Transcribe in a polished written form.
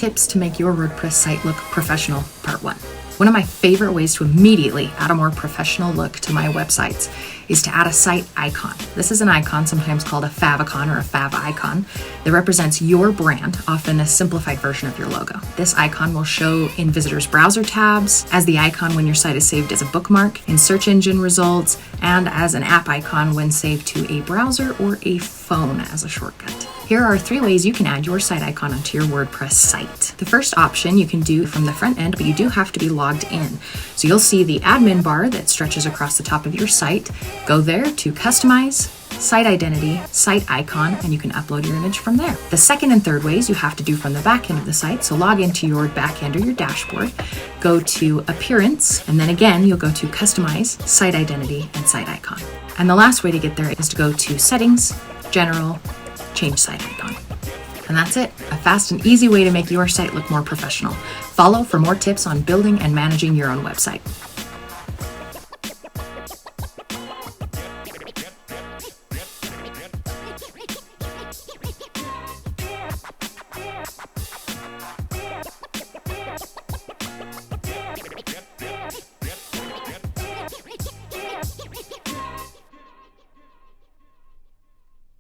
tips to make your WordPress site look professional, part 1. One of my favorite ways to immediately add a more professional look to my websites is to add a site icon. This is an icon, sometimes called a favicon or a fav icon, that represents your brand, often a simplified version of your logo. This icon will show in visitors' browser tabs, as the icon when your site is saved as a bookmark, in search engine results, and as an app icon when saved to a browser or a phone as a shortcut. Here are 3 ways you can add your site icon onto your WordPress site. The first option you can do from the front end, but you do have to be logged in. So you'll see the admin bar that stretches across the top of your site. Go there to Customize, Site Identity, Site Icon, and you can upload your image from there. The second and third ways you have to do from the back end of the site. So log into your back end or your dashboard, go to Appearance, and then again, you'll go to Customize, Site Identity, and Site Icon. And the last way to get there is to go to Settings, General, Change Site Icon. And that's it, a fast and easy way to make your site look more professional. Follow for more tips on building and managing your own website.